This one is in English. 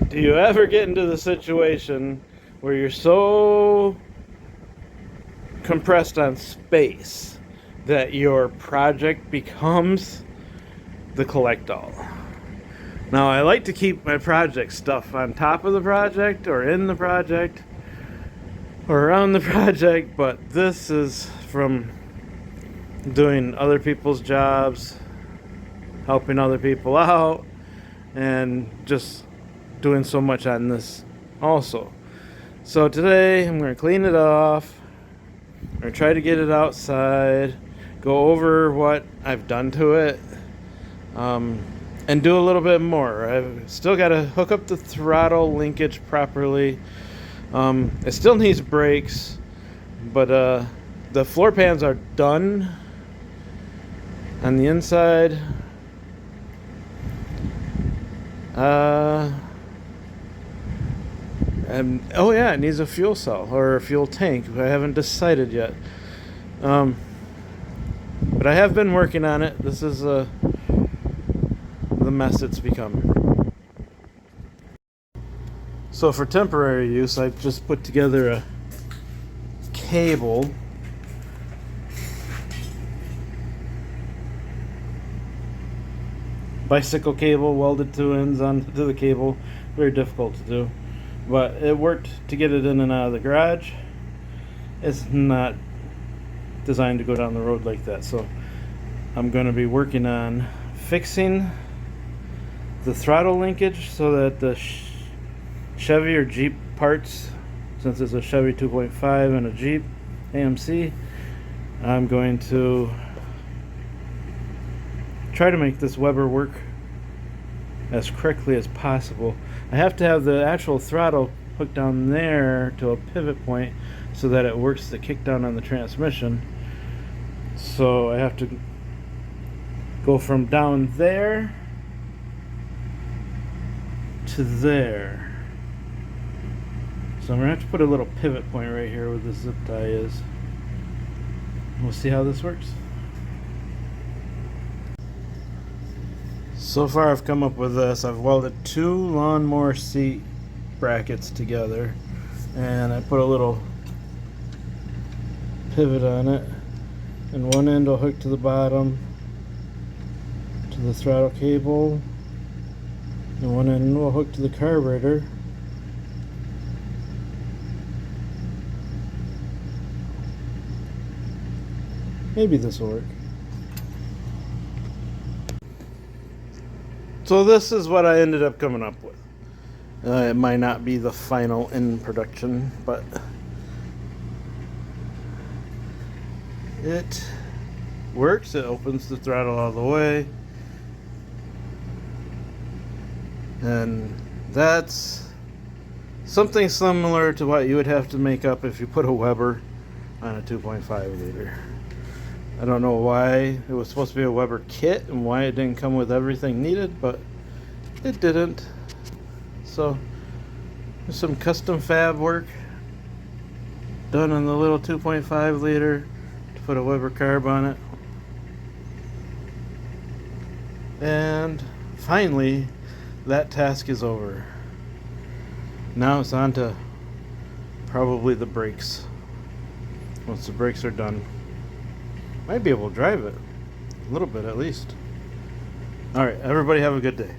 Do you ever get into the situation where you're so compressed on space that your project becomes the collect-all? Now, I like to keep my project stuff on top of the project or in the project or around the project, but this is from doing other people's jobs, helping other people out, and just doing so much on this also. So today I'm going to clean it off. I'm going to try to get it outside, go over what I've done to it, and do a little bit more. I've still got to hook up the throttle linkage properly. It still needs brakes, but the floor pans are done on the inside. And oh yeah, it needs a fuel cell or a fuel tank. I haven't decided yet. But I have been working on it. This is the mess it's become. So for temporary use, I've just put together a cable. Bicycle cable welded two ends onto the cable. Very difficult to do, but it worked to get it in and out of the garage. It's not designed to go down the road like that, so I'm going to be working on fixing the throttle linkage so that the Chevy or Jeep parts, since it's a Chevy 2.5 and a Jeep AMC, I'm going to try to make this Weber work as correctly as possible. I have to have the actual throttle hooked down there to a pivot point so that it works the kickdown on the transmission. So I have to go from down there to there. So I'm going to have to put a little pivot point right here where the zip tie is. We'll see how this works. So far I've come up with this. I've welded two lawnmower seat brackets together, and I put a little pivot on it, and one end will hook to the bottom to the throttle cable, and one end will hook to the carburetor. Maybe this will work. So this is what I ended up coming up with. It might not be the final in production, but it works. It opens the throttle all the way, and that's something similar to what you would have to make up if you put a Weber on a 2.5 liter. I don't know why it was supposed to be a Weber kit and why it didn't come with everything needed, but it didn't. So there's some custom fab work done on the little 2.5 liter to put a Weber carb on it. And finally, that task is over. Now it's on to probably the brakes. Once the brakes are done, might be able to drive it a little bit at least. All right, everybody have a good day.